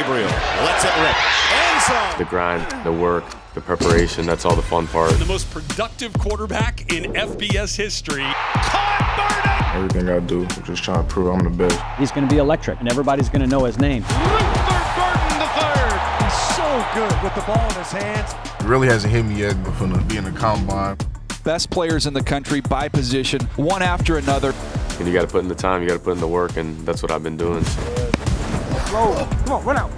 Gabriel lets it rip. End zone. The grind, the work, the preparation, that's all the fun part. The most productive quarterback in FBS history. Caught Burden! Everything I do, I'm just trying to prove I'm the best. He's going to be electric, and everybody's going to know his name. Burden the third. He's so good with the ball in his hands. It really hasn't hit me yet, but from being a combine. Best players in the country by position, one after another. And you got to put in the time, you got to put in the work, and that's what I've been doing. Roll. Come on, run out.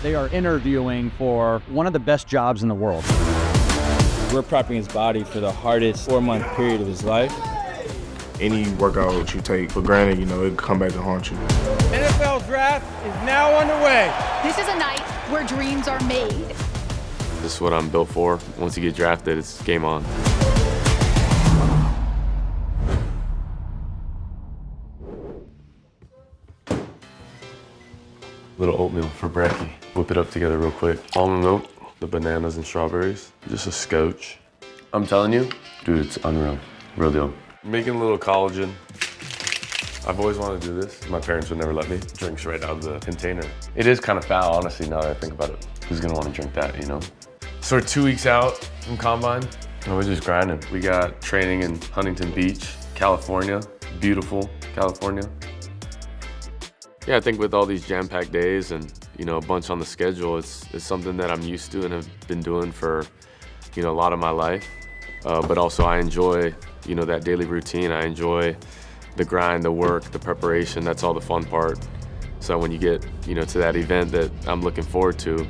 They are interviewing for one of the best jobs in the world. We're prepping his body for the hardest 4-month period of his life. Any workout you take for granted, it can come back to haunt you. NFL draft is now underway. This is a night where dreams are made. This is what I'm built for. Once you get drafted, it's game on. Little oatmeal for brekkie. Whip it up together real quick. Almond milk, the bananas and strawberries, just a scotch. I'm telling you, dude, it's unreal, real deal. Making a little collagen. I've always wanted to do this. My parents would never let me. Drinks right out of the container. It is kind of foul, honestly, now that I think about it. Who's gonna want to drink that, So we're 2 weeks out from Combine, and we're just grinding. We got training in Huntington Beach, California, beautiful California. Yeah, I think with all these jam-packed days and, a bunch on the schedule, it's something that I'm used to and have been doing for, a lot of my life. But also I enjoy, that daily routine. I enjoy the grind, the work, the preparation. That's all the fun part. So when you get, to that event that I'm looking forward to,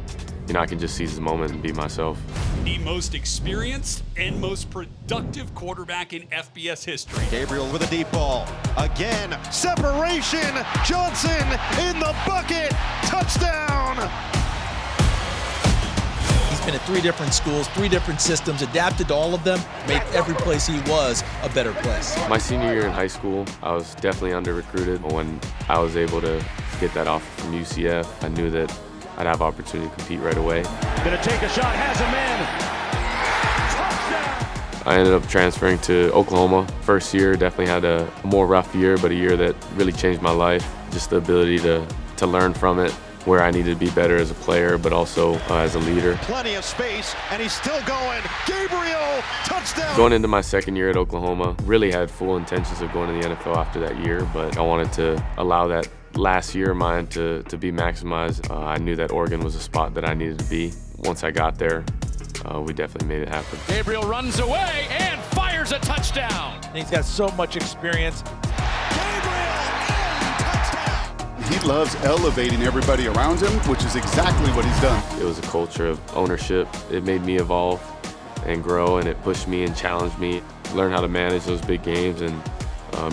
I can just seize the moment and be myself. The most experienced and most productive quarterback in FBS history. Gabriel with a deep ball. Again, separation. Johnson in the bucket. Touchdown. He's been at 3 different schools, 3 different systems, adapted to all of them, made every place he was a better place. My senior year in high school, I was definitely under-recruited. When I was able to get that offer from UCF, I knew that I'd have opportunity to compete right away. Gonna take a shot, has a man. Touchdown. I ended up transferring to Oklahoma. First year, definitely had a more rough year, but a year that really changed my life. Just the ability to learn from it, where I needed to be better as a player, but also as a leader. Plenty of space, and he's still going. Gabriel, touchdown. Going into my second year at Oklahoma, really had full intentions of going to the NFL after that year, but I wanted to allow that last year of mine to be maximized. I knew that Oregon was a spot that I needed to be. Once I got there, we definitely made it happen. Gabriel runs away and fires a touchdown. And he's got so much experience. He loves elevating everybody around him, which is exactly what he's done. It was a culture of ownership. It made me evolve and grow, and it pushed me and challenged me. Learn how to manage those big games and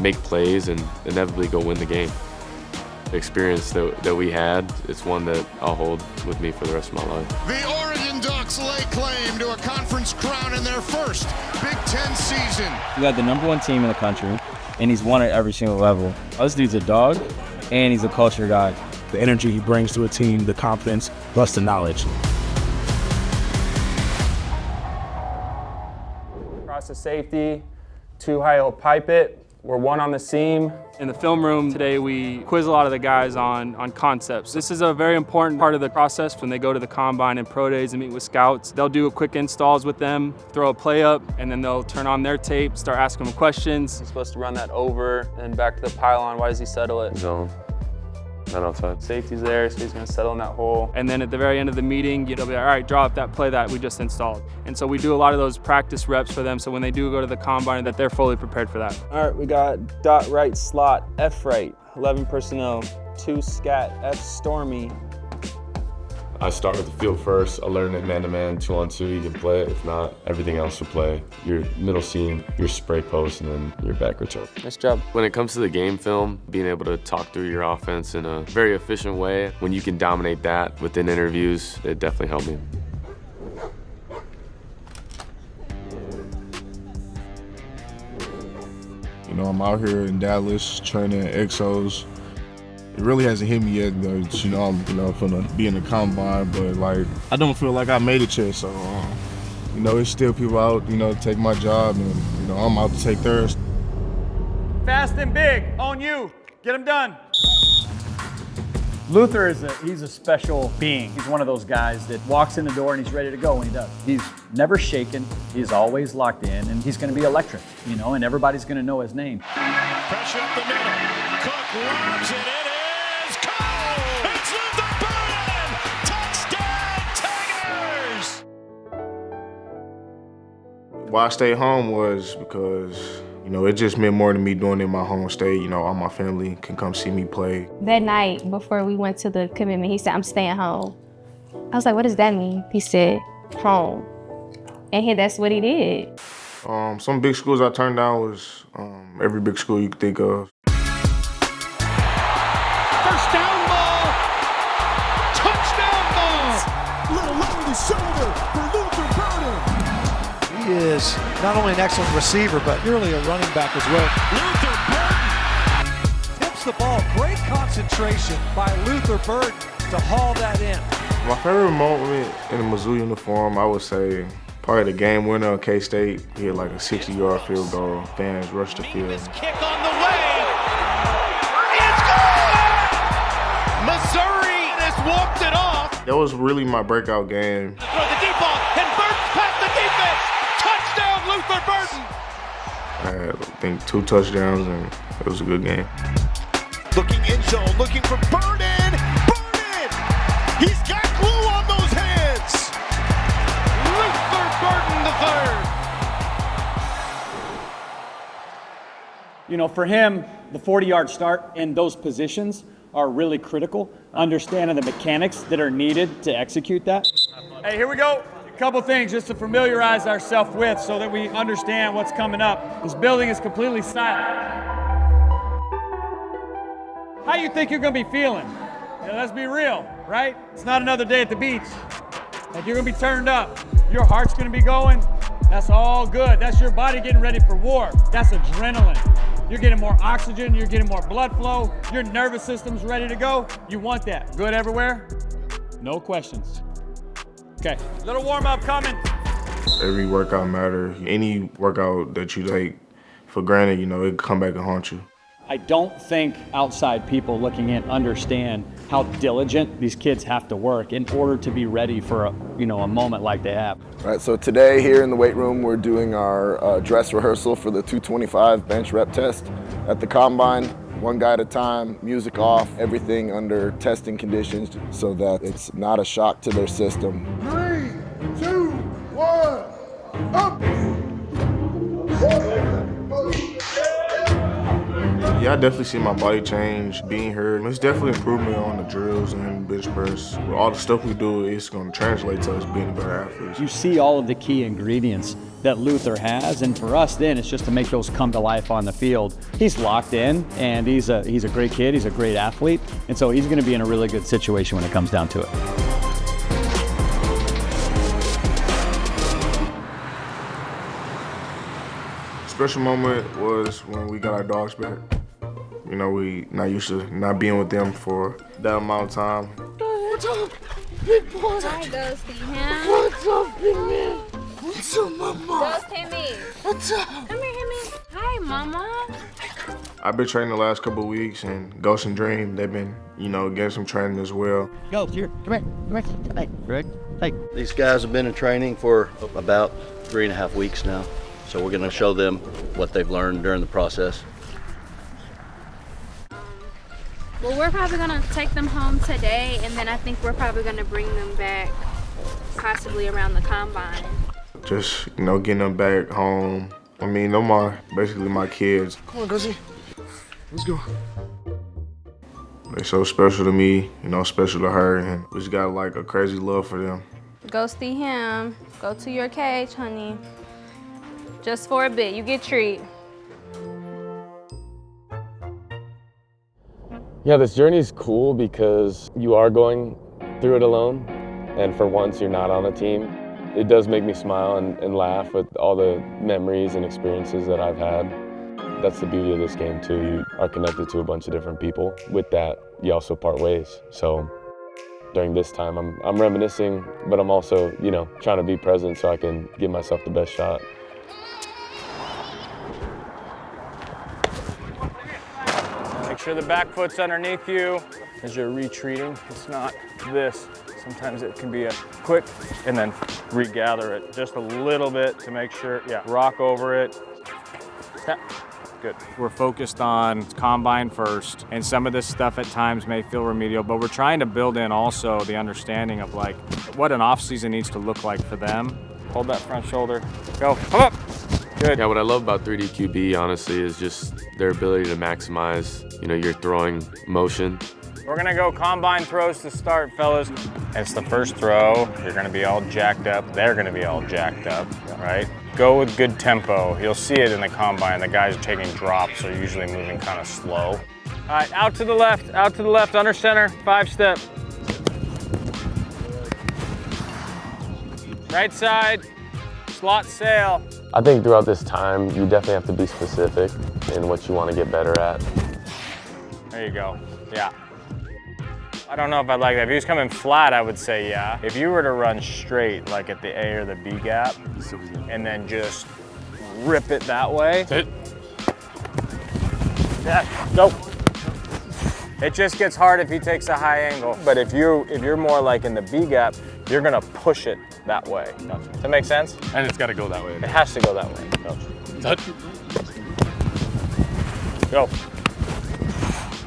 make plays and inevitably go win the game. The experience that we had, it's one that I'll hold with me for the rest of my life. The Oregon Ducks lay claim to a conference crown in their first Big Ten season. We got the #1 team in the country, and he's won at every single level. This dude's a dog, and he's a culture guy. The energy he brings to a team, the confidence, plus the knowledge. Cross the safety, 2 high, he'll pipe it. We're 1 on the seam. In the film room today, we quiz a lot of the guys on concepts. This is a very important part of the process when they go to the combine and pro days and meet with scouts. They'll do a quick installs with them, throw a play up, and then they'll turn on their tape, start asking them questions. He's supposed to run that over and back to the pylon. Why does he settle it? Zone, not outside. Safety's there, so he's gonna settle in that hole. And then at the very end of the meeting, they'll be like, all right, draw up that play that we just installed. And so we do a lot of those practice reps for them, so when they do go to the combine, that they're fully prepared for that. All right, we got dot right slot, F right, 11 personnel, 2 scat, F stormy. I start with the field first. I learn it man-to-man, 2-on-2, you can play it. If not, everything else will play. Your middle seam, your spray post, and then your back return. Nice job. When it comes to the game film, being able to talk through your offense in a very efficient way, when you can dominate that within interviews, it definitely helped me. I'm out here in Dallas training exos. It really hasn't hit me yet, though. I'm from being a combine, but I don't feel like I made it yet. So, there's still people out, to take my job, and I'm out to take theirs. Fast and big, on you. Get him done. Luther he's a special being. He's one of those guys that walks in the door and he's ready to go when he does. He's never shaken, he's always locked in, and he's gonna be electric, you know, and everybody's gonna know his name. Pressure up the middle. Cook lobs it. It is Cole! It's Luther Burden! Touchdown, Tigers! Why I stayed home was because, you know, it just meant more to me doing it in my home state. You know, all my family can come see me play. That night before we went to the commitment, he said, I'm staying home. I was like, what does that mean? He said, home. And that's what he did. Some big schools I turned down was every big school you could think of. First down ball! Touchdown ball! Little over the shoulder for Luther Burden. He is not only an excellent receiver, but nearly a running back as well. Luther Burden Tips the ball. Great concentration by Luther Burden to haul that in. My favorite moment in the Mizzou uniform, I would say, probably the game winner of K-State. He had like a 60-yard field goal. Fans rushed the field. kick on the way. It's good! Missouri has walked it off. That was really my breakout game. Throw the deep ball, and Burden's past the defense. Touchdown, Luther Burden. I had, I think, 2 touchdowns, and it was a good game. Looking in zone, looking for Burden. Burden! He's got glue on those hands. Luther Burden III. You know, for him, the 40-yard start in those positions are really critical, understanding the mechanics that are needed to execute that. Hey, here we go. A couple things just to familiarize ourselves with so that we understand what's coming up. This building is completely silent. How you think you're gonna be feeling? Yeah, let's be real, right? It's not another day at the beach. Like, you're gonna be turned up. Your heart's gonna be going. That's all good. That's your body getting ready for war. That's adrenaline. You're getting more oxygen, you're getting more blood flow, your nervous system's ready to go. You want that. Good everywhere? No questions. Okay, little warm up coming. Every workout matters. Any workout that you take for granted, you know, it come back and haunt you. I don't think outside people looking in understand how diligent these kids have to work in order to be ready for a moment like they have. All right, so today here in the weight room, we're doing our dress rehearsal for the 225 bench rep test. At the combine, one guy at a time, music off, everything under testing conditions so that it's not a shock to their system. 3, 2, 1, up! Yeah, I definitely see my body change being here. It's definitely improvement on the drills and bench press. With all the stuff we do, it's going to translate to us being a better athlete. You see all of the key ingredients that Luther has, and for us then it's just to make those come to life on the field. He's locked in, and he's a great kid, he's a great athlete, and so he's going to be in a really good situation when it comes down to it. Special moment was when we got our dogs back. You know, we not used to not being with them for that amount of time. What's up, big boy? Hi, Ghosty. Huh? What's up, big man? What's up, mama? Ghost, Hemi. What's up? Come here, Hemi. Hi, Mama. I've been training the last couple of weeks, and Ghost and Dream, they've been, getting some training as well. Ghost, here. Come here. Hey, Greg. Hey. These guys have been in training for about 3.5 weeks now. So we're going to show them what they've learned during the process. Well, we're probably going to take them home today, and then I think we're probably going to bring them back possibly around the combine. Just, getting them back home. I mean, they're basically my kids. Come on, Guzzy. Let's go. They're so special to me, special to her, and we just got like a crazy love for them. Ghosty him. Go to your cage, honey. Just for a bit, you get treat. Yeah, this journey is cool because you are going through it alone, and for once you're not on a team. It does make me smile and laugh with all the memories and experiences that I've had. That's the beauty of this game too. You are connected to a bunch of different people. With that, you also part ways. So during this time, I'm reminiscing, but I'm also, trying to be present so I can give myself the best shot. sure the back foot's underneath you as you're retreating. It's not this. Sometimes it can be a quick and then regather it just a little bit to make sure, yeah, rock over it. Tap. Good. We're focused on combine first, and some of this stuff at times may feel remedial, but we're trying to build in also the understanding of like what an off season needs to look like for them. Hold that front shoulder. Go. Come up. Good. Yeah, what I love about 3D QB, honestly, is just their ability to maximize, your throwing motion. We're gonna go combine throws to start, fellas. It's the first throw. You're gonna be all jacked up. They're gonna be all jacked up, right? Go with good tempo. You'll see it in the combine. The guys taking drops are usually moving kind of slow. All right, out to the left, under center, 5-step. Right side, slot sail. I think throughout this time, you definitely have to be specific in what you want to get better at. There you go, yeah. I don't know if I'd like that. If he was coming flat, I would say yeah. If you were to run straight, like at the A or the B gap, and then just rip it that way. Yeah, go. It just gets hard if he takes a high angle. But if you're more like in the B gap, you're gonna push it that way. Does that make sense? And it's gotta go that way. It has to go that way. Go.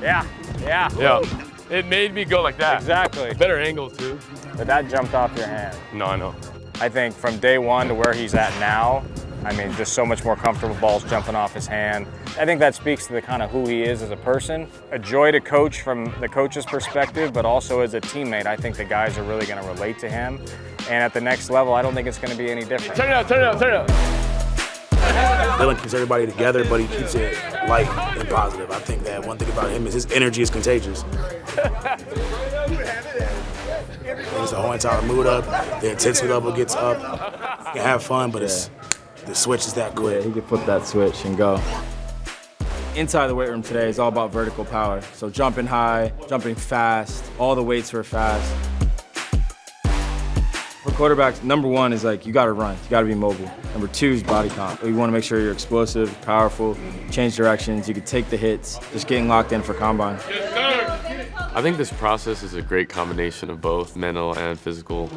Yeah, yeah. Yeah. It made me go like that. Exactly. Better angle too. But that jumped off your hand. No, I know. I think from day one to where he's at now, I mean, just so much more comfortable, balls jumping off his hand. I think that speaks to the kind of who he is as a person. A joy to coach from the coach's perspective, but also as a teammate. I think the guys are really gonna relate to him. And at the next level, I don't think it's gonna be any different. Turn it up, turn it up, turn it up. Dylan keeps everybody together, but he keeps it light and positive. I think that one thing about him is his energy is contagious. Brings the whole entire mood up. The intensity level gets up. You can have fun, but the switch is that quick. Yeah, he can flip that switch and go. Inside the weight room today is all about vertical power. So jumping high, jumping fast, all the weights were fast. For quarterbacks, number one is like, you gotta run, you gotta be mobile. Number two is body comp. You wanna make sure you're explosive, powerful, change directions, you can take the hits, just getting locked in for combine. I think this process is a great combination of both mental and physical.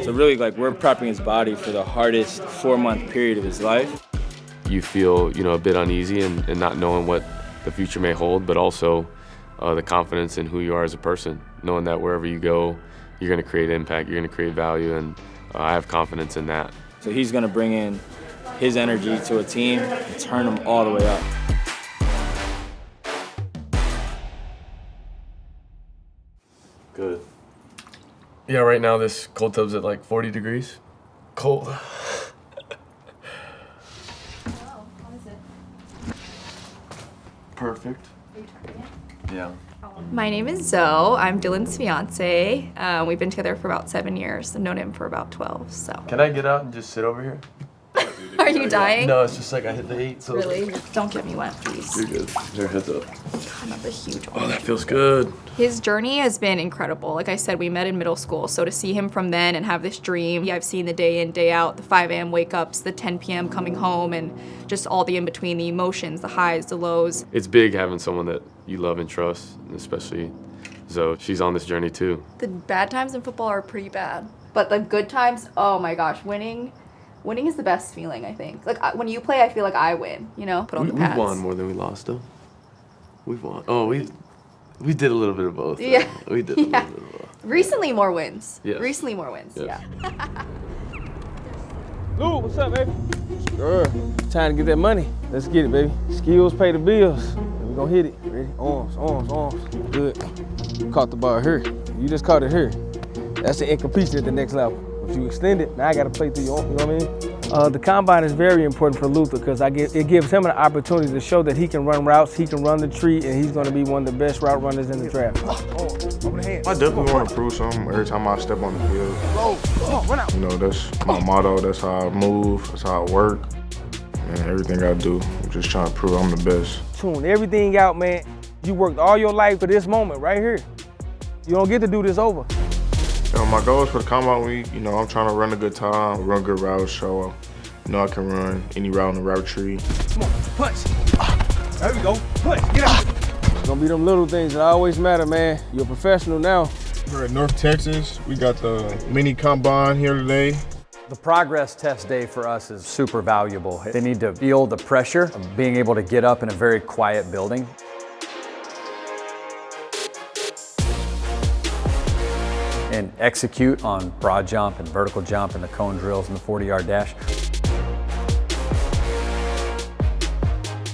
So really, like, we're prepping his body for the hardest 4-month period of his life. You feel, a bit uneasy and not knowing what the future may hold, but also the confidence in who you are as a person, knowing that wherever you go, you're gonna create impact, you're gonna create value, and I have confidence in that. So he's gonna bring in his energy to a team and turn them all the way up. Good. Yeah, right now this cold tub's at like 40 degrees. Cold. Perfect. Yeah. My name is Zoe. I'm Dylan's fiance. We've been together for about 7 years. I've known him for about 12, so. Can I get out and just sit over here? Are you dying? No, it's just like I hit the heat. So Really? Don't get me wet, please. You're good. Here, heads up. I'm a huge one. Oh, that feels good. His journey has been incredible. Like I said, we met in middle school, so to see him from then and have this dream, I've seen the day in, day out, the 5 a.m. wake-ups, the 10 p.m. coming home, and just all the in-between, the emotions, the highs, the lows. It's big having someone that you love and trust, especially Zoe. She's on this journey too. The bad times in football are pretty bad, but the good times, oh my gosh, winning is the best feeling, I think. Like, when you play, I feel like I win, put on the pads. We've won more than we lost, though. We've won. Oh, we did a little bit of both. Yeah. We did a little bit of both. Recently, more wins. Yes. Recently, more wins, Yes. yeah. Lou, what's up, baby? Sure. Time to get that money. Let's get it, baby. Skills pay the bills. And we gonna hit it. Ready? Arms, arms, arms. Good. You caught the ball here. You just caught it here. That's the incompletion at the next level. If you extend it, now I gotta play through your arm, you know what I mean? The combine is very important for Luther because it gives him an opportunity to show that he can run routes, he can run the tree, and he's gonna be one of the best route runners in the draft. Over the hand. I definitely want to prove something every time I step on the field. Come on, run out. That's my motto. That's how I move. That's how I work. And everything I do, I'm just trying to prove I'm the best. Tune everything out, man. You worked all your life for this moment right here. You don't get to do this over. My goals for the combine week, I'm trying to run a good time, run good routes, show I can run any route in the route tree. Come on, punch. There we go. Push, get out. It's gonna be them little things that always matter, man. You're a professional now. We're at North Texas. We got the mini combine here today. The progress test day for us is super valuable. They need to feel the pressure of being able to get up in a very quiet building. And execute on broad jump and vertical jump and the cone drills and the 40-yard dash.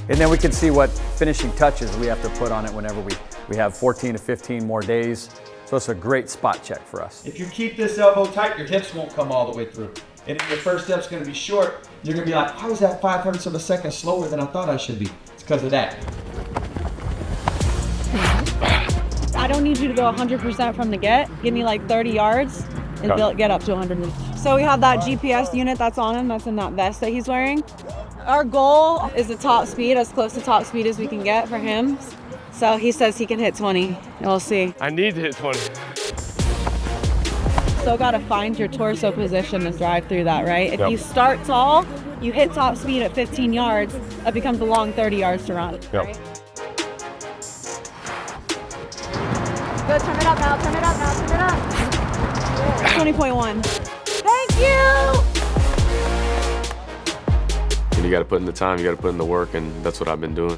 And then we can see what finishing touches we have to put on it whenever we have 14 to 15 more days. So it's a great spot check for us. If you keep this elbow tight, your hips won't come all the way through. And if your first step's gonna be short, you're gonna be like, how is that 0.05 of a second slower than I thought I should be? It's because of that. I don't need you to go 100% from the get. Give me like 30 yards and get up to 100. So we have that GPS unit that's on him, that's in that vest that he's wearing. Our goal is the top speed, as close to top speed as we can get for him. So he says he can hit 20, and we'll see. I need to hit 20. Still gotta find your torso position and drive through that, right? If Yep. you start tall, you hit top speed at 15 yards, that becomes a long 30 yards to run. Yep. Right? Good, turn it up now, turn it up now, turn it up. 20.1. Thank you! And you got to put in the time, you got to put in the work, and that's what I've been doing.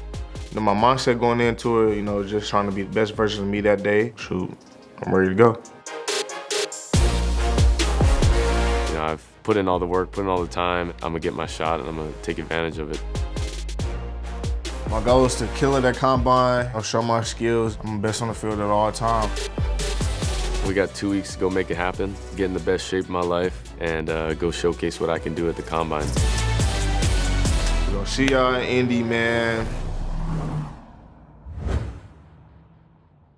You know, my mindset going into it, just trying to be the best version of me that day. Shoot, I'm ready to go. I've put in all the work, put in all the time. I'm gonna get my shot and I'm gonna take advantage of it. My goal is to kill it at combine. I'll show my skills. I'm the best on the field at all times. We got 2 weeks to go make it happen, get in the best shape of my life, and go showcase what I can do at the combine. We're gonna see y'all in Indy, man.